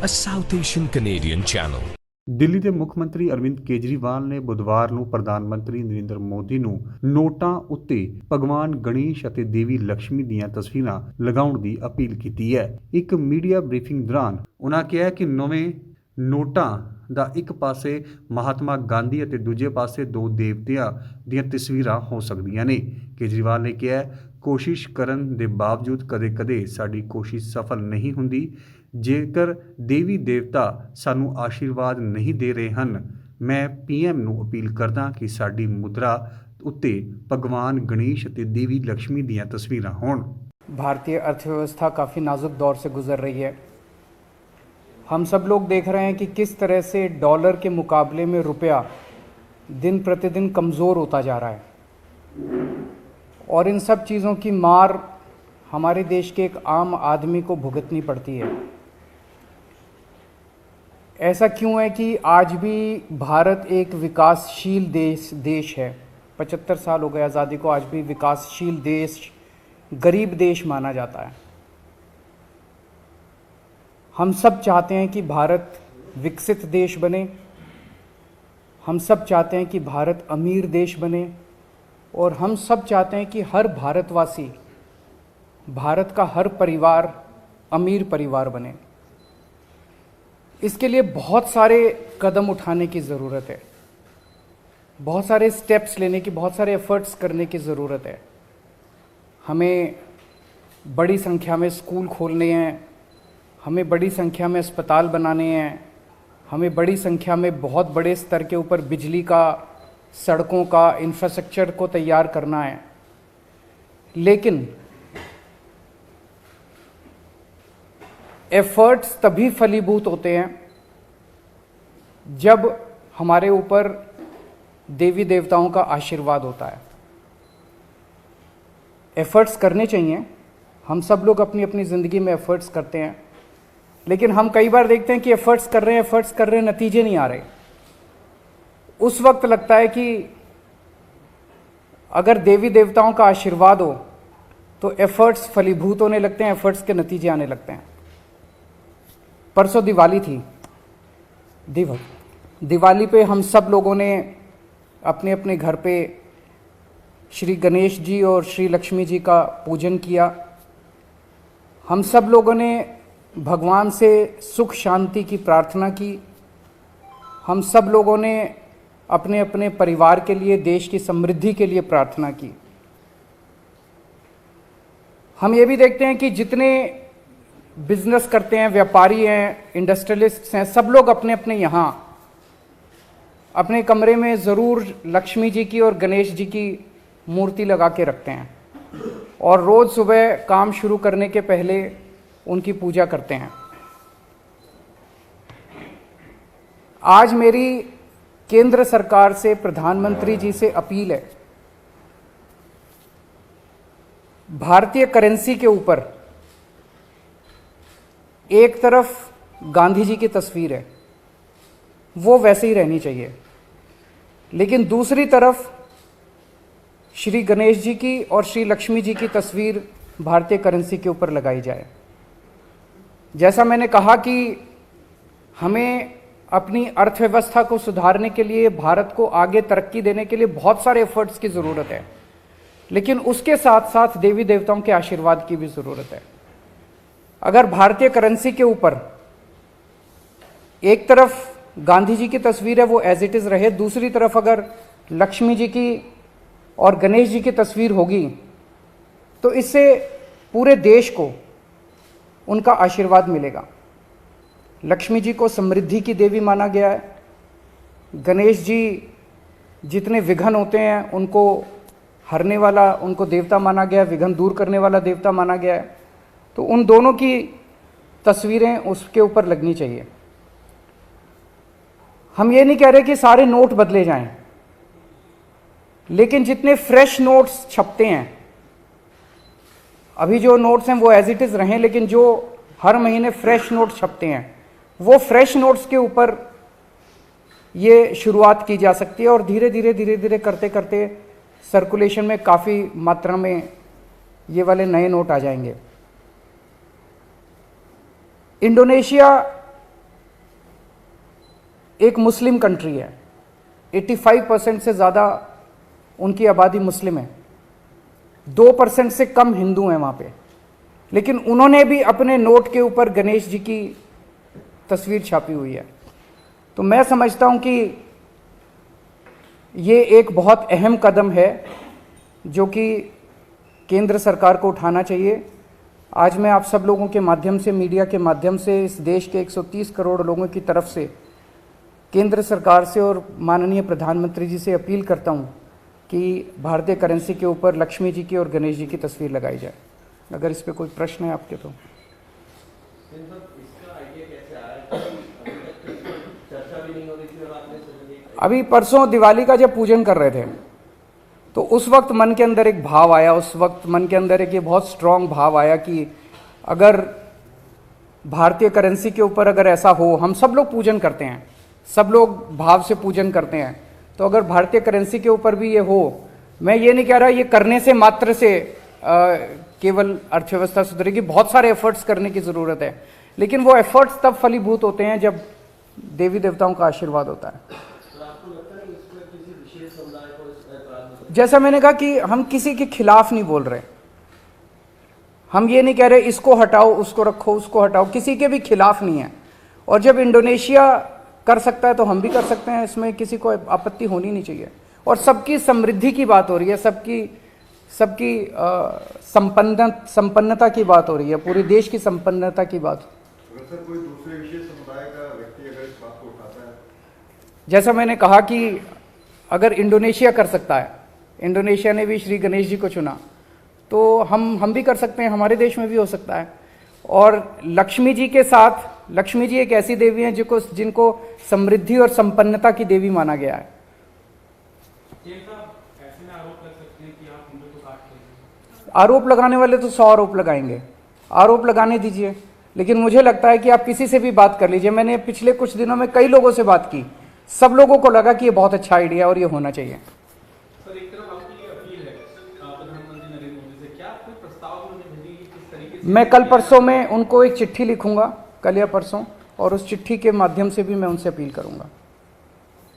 a South Asian Canadian channel. Delhi ਦੇ ਮੁੱਖ ਮੰਤਰੀ ਅਰਵਿੰਦ ਕੇਜਰੀਵਾਲ ਨੇ ਬੁੱਧਵਾਰ ਨੂੰ ਪ੍ਰਧਾਨ ਮੰਤਰੀ ਨਰਿੰਦਰ ਮੋਦੀ ਨੂੰ ਨੋਟਾਂ ਉੱਤੇ ਭਗਵਾਨ ਗਣੇਸ਼ ਅਤੇ ਦੇਵੀ ਲక్ష్ਮੀ ਦੀਆਂ ਤਸਵੀਰਾਂ ਲਗਾਉਣ ਦੀ ਅਪੀਲ ਕੀਤੀ ਹੈ। ਇੱਕ ਮੀਡੀਆ ਬਰੀਫਿੰਗ ਦੌਰਾਨ ਉਨ੍ਹਾਂ ਕਿਹਾ ਕਿ ਨਵੇਂ ਨੋਟਾਂ ਦਾ ਇੱਕ ਪਾਸੇ ਮਹਾਤਮਾ ਗਾਂਧੀ ਅਤੇ ਦੂਜੇ ਪਾਸੇ ਦੋ ਦੇਵਤਿਆਂ ਦੀਆਂ ਤਸਵੀਰਾਂ ਹੋ ਸਕਦੀਆਂ ਨੇ। ਕੇਜਰੀਵਾਲ ਨੇ ਕਿਹਾ, ਕੋਸ਼ਿਸ਼ ਕਰਨ ਦੇ ਬਾਵਜੂਦ ਕਦੇ-ਕਦੇ ਸਾਡੀ ਕੋਸ਼ਿਸ਼ ਸਫਲ ਨਹੀਂ ਹੁੰਦੀ। ਜੇਕਰ ਦੇਵੀ ਦੇਵਤਾ ਸਾਨੂੰ ਆਸ਼ੀਰਵਾਦ ਨਹੀਂ ਦੇ ਰਹੇ ਹਨ, ਮੈਂ ਪੀਐਮ ਨੂੰ ਅਪੀਲ ਕਰਦਾ ਕਿ ਸਾਡੀ ਮੁਦਰਾ ਉੱਤੇ ਭਗਵਾਨ गणेश ਅਤੇ देवी लक्ष्मी ਦੀਆਂ ਤਸਵੀਰਾਂ ਹੋਣ। भारतीय अर्थव्यवस्था काफ़ी नाजुक दौर से गुजर रही है। हम सब लोग देख रहे हैं कि किस तरह से डॉलर के मुकाबले में रुपया दिन प्रतिदिन कमज़ोर होता जा रहा है और इन सब चीज़ों की मार हमारे देश के एक आम आदमी को भुगतनी पड़ती है। ऐसा क्यों है कि आज भी भारत एक विकासशील देश है। 75 साल हो गए आज़ादी को, आज भी विकासशील देश, गरीब देश माना जाता है। हम सब चाहते हैं कि भारत विकसित देश बने, हम सब चाहते हैं कि भारत अमीर देश बने और हम सब चाहते हैं कि हर भारतवासी, भारत का हर परिवार अमीर परिवार बने। इसके लिए बहुत सारे कदम उठाने की ज़रूरत है, बहुत सारे स्टेप्स लेने की, बहुत सारे एफर्ट्स करने की ज़रूरत है। हमें बड़ी संख्या में स्कूल खोलने हैं, हमें बड़ी संख्या में अस्पताल बनाने हैं, हमें बड़ी संख्या में बहुत बड़े स्तर के ऊपर बिजली का, सड़कों का इंफ्रास्ट्रक्चर को तैयार करना है। लेकिन एफर्ट्स तभी फलीभूत होते हैं जब हमारे ऊपर देवी देवताओं का आशीर्वाद होता है। एफर्ट्स करने चाहिए, हम सब लोग अपनी अपनी ज़िंदगी में एफर्ट्स करते हैं, लेकिन हम कई बार देखते हैं कि एफर्ट्स कर रहे हैं, नतीजे नहीं आ रहे। उस वक्त लगता है कि अगर देवी देवताओं का आशीर्वाद हो तो एफर्ट्स फलीभूत होने लगते हैं, एफर्ट्स के नतीजे आने लगते हैं। परसों दिवाली थी। दिवाली पे हम सब लोगों ने अपने अपने घर पे श्री गणेश जी और श्री लक्ष्मी जी का पूजन किया। हम सब लोगों ने भगवान से सुख शांति की प्रार्थना की। हम सब लोगों ने अपने अपने परिवार के लिए, देश की समृद्धि के लिए प्रार्थना की। हम ये भी देखते हैं कि जितने बिजनेस करते हैं, व्यापारी हैं, इंडस्ट्रियलिस्ट्स हैं, सब लोग अपने अपने यहाँ अपने कमरे में ज़रूर लक्ष्मी जी की और गणेश जी की मूर्ति लगा के रखते हैं और रोज़ सुबह काम शुरू करने के पहले उनकी पूजा करते हैं। आज मेरी केंद्र सरकार से, प्रधानमंत्री जी से अपील है, भारतीय करेंसी के ऊपर एक तरफ गांधी जी की तस्वीर है, वो वैसे ही रहनी चाहिए, लेकिन दूसरी तरफ श्री गणेश जी की और श्री लक्ष्मी जी की तस्वीर भारतीय करेंसी के ऊपर लगाई जाए। जैसा मैंने कहा कि हमें अपनी अर्थव्यवस्था को सुधारने के लिए, भारत को आगे तरक्की देने के लिए बहुत सारे एफर्ट्स की ज़रूरत है, लेकिन उसके साथ साथ देवी देवताओं के आशीर्वाद की भी ज़रूरत है। अगर भारतीय करेंसी के ऊपर एक तरफ गांधी जी की तस्वीर है, वो एज इट इज़ रहे, दूसरी तरफ अगर लक्ष्मी जी की और गणेश जी की तस्वीर होगी, तो इससे पूरे देश को उनका आशीर्वाद मिलेगा। लक्ष्मी जी को समृद्धि की देवी माना गया है, गणेश जी जितने विघ्न होते हैं उनको हरने वाला, उनको देवता माना गया है, विघ्न दूर करने वाला देवता माना गया है। तो उन दोनों की तस्वीरें उसके ऊपर लगनी चाहिए। हम ये नहीं कह रहे कि सारे नोट बदले जाएं, लेकिन जितने फ्रेश नोट्स छपते हैं, अभी जो नोट्स हैं वो एज इट इज़ रहें, लेकिन जो हर महीने फ्रेश नोट्स छपते हैं, वो फ्रेश नोट्स के ऊपर ये शुरुआत की जा सकती है और धीरे धीरे करते करते सर्कुलेशन में काफ़ी मात्रा में ये वाले नए नोट आ जाएंगे। इंडोनेशिया एक मुस्लिम कंट्री है, 85% से ज़्यादा उनकी आबादी मुस्लिम है, 2% से कम हिंदू हैं वहाँ पे, लेकिन उन्होंने भी अपने नोट के ऊपर गणेश जी की तस्वीर छापी हुई है। तो मैं समझता हूँ कि ये एक बहुत अहम कदम है जो कि केंद्र सरकार को उठाना चाहिए। आज मैं आप सब लोगों के माध्यम से, मीडिया के माध्यम से, इस देश के 130 करोड़ लोगों की तरफ से केंद्र सरकार से और माननीय प्रधानमंत्री जी से अपील करता हूं कि भारतीय करेंसी के ऊपर लक्ष्मी जी की और गणेश जी की तस्वीर लगाई जाए। अगर इस पे कोई प्रश्न है आपके तो। अभी परसों दिवाली का जब पूजन कर रहे थे तो उस वक्त मन के अंदर एक भाव आया, उस वक्त मन के अंदर एक ये बहुत स्ट्रांग भाव आया कि अगर भारतीय करेंसी के ऊपर अगर ऐसा हो, हम सब लोग पूजन करते हैं, सब लोग भाव से पूजन करते हैं, तो अगर भारतीय करेंसी के ऊपर भी ये हो, मैं ये नहीं कह रहा ये करने से मात्र से केवल अर्थव्यवस्था सुधरेगी, बहुत सारे एफर्ट्स करने की ज़रूरत है, लेकिन वो एफर्ट्स तब फलीभूत होते हैं जब देवी देवताओं का आशीर्वाद होता है। जैसा मैंने कहा कि हम किसी के खिलाफ नहीं बोल रहे, हम ये नहीं कह रहे इसको हटाओ, उसको रखो, उसको हटाओ, किसी के भी खिलाफ नहीं है। और जब इंडोनेशिया कर सकता है तो हम भी कर सकते हैं, इसमें किसी को आपत्ति होनी नहीं चाहिए। और सबकी समृद्धि की बात हो रही है, सबकी संपन्नता की बात हो रही है, पूरे देश की संपन्नता की बात। सर, कोई दूसरे विशेष समुदाय का व्यक्ति अगर इस बात को उठाता है, जैसा मैंने कहा कि अगर इंडोनेशिया कर सकता है, इंडोनेशिया ने भी श्री गणेश जी को चुना, तो हम भी कर सकते हैं, हमारे देश में भी हो सकता है। और लक्ष्मी जी के साथ, लक्ष्मी जी एक ऐसी देवी हैं जिनको समृद्धि और संपन्नता की देवी माना गया है। आरोप लगाने वाले तो 100 आरोप लगाएंगे, आरोप लगाने दीजिए, लेकिन मुझे लगता है कि आप किसी से भी बात कर लीजिए। मैंने पिछले कुछ दिनों में कई लोगों से बात की, सब लोगों को लगा कि ये बहुत अच्छा आइडिया और ये होना चाहिए। सर, एक तरफ आपकी अपील है प्रधानमंत्री नरेंद्र मोदी से, क्या कोई प्रस्ताव उन्होंने भेजी किस तरीके से? मैं कल परसों में उनको एक चिट्ठी लिखूंगा, कल या परसों, और उस चिट्ठी के माध्यम से भी मैं उनसे अपील करूंगा।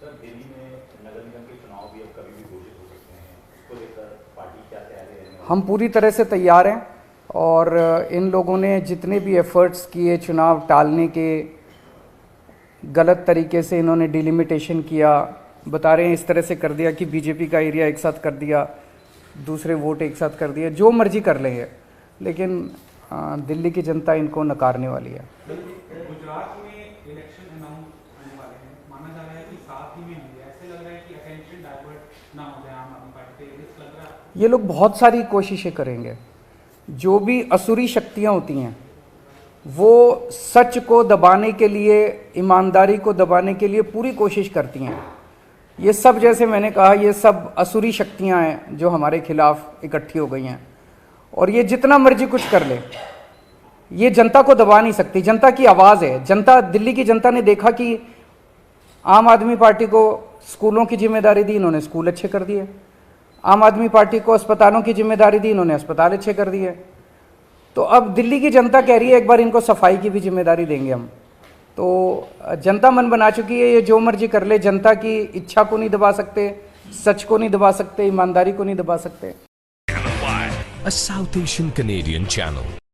सर, दिल्ली में नगर निगम के चुनाव भी अब कभी भी घोषित हो सकते हैं, इसको लेकर पार्टी क्या तैयारी है? हम पूरी तरह से तैयार हैं और इन लोगों ने जितने भी एफर्ट्स किए चुनाव टालने के, गलत तरीके से इन्होंने डिलिमिटेशन किया, बता रहे हैं इस तरह से कर दिया कि बीजेपी का एरिया एक साथ कर दिया, दूसरे वोट एक साथ कर दिया, जो मर्जी कर लेंगे, लेकिन दिल्ली की जनता इनको नकारने वाली है। गुजरात में इलेक्शन अनाउंस होने वाले हैं, माना जा रहा है कि साथ ही में होंगे, ऐसे लग रहा है कि अटेंशन डाइवर्ट ना हो जाए आम आदमी पार्टी पे, रिस्क लग रहा है। ये लोग बहुत सारी कोशिशें करेंगे, जो भी असुरी शक्तियां होती हैं वो सच को दबाने के लिए, ईमानदारी को दबाने के लिए पूरी कोशिश करती हैं। ये सब, जैसे मैंने कहा, ये सब असुरी शक्तियां हैं जो हमारे खिलाफ इकट्ठी हो गई हैं, और ये जितना मर्जी कुछ कर ले, ये जनता को दबा नहीं सकती। जनता की आवाज़ है, जनता, दिल्ली की जनता ने देखा कि आम आदमी पार्टी को स्कूलों की जिम्मेदारी दी, इन्होंने स्कूल अच्छे कर दिए। आम आदमी पार्टी को अस्पतालों की जिम्मेदारी दी, इन्होंने अस्पताल अच्छे कर दिए। तो अब दिल्ली की जनता कह रही है एक बार इनको सफाई की भी जिम्मेदारी देंगे हम। तो जनता मन बना चुकी है, ये जो मर्जी कर ले, जनता की इच्छा को नहीं दबा सकते, सच को नहीं दबा सकते, ईमानदारी को नहीं दबा सकते। A South Asian Canadian channel.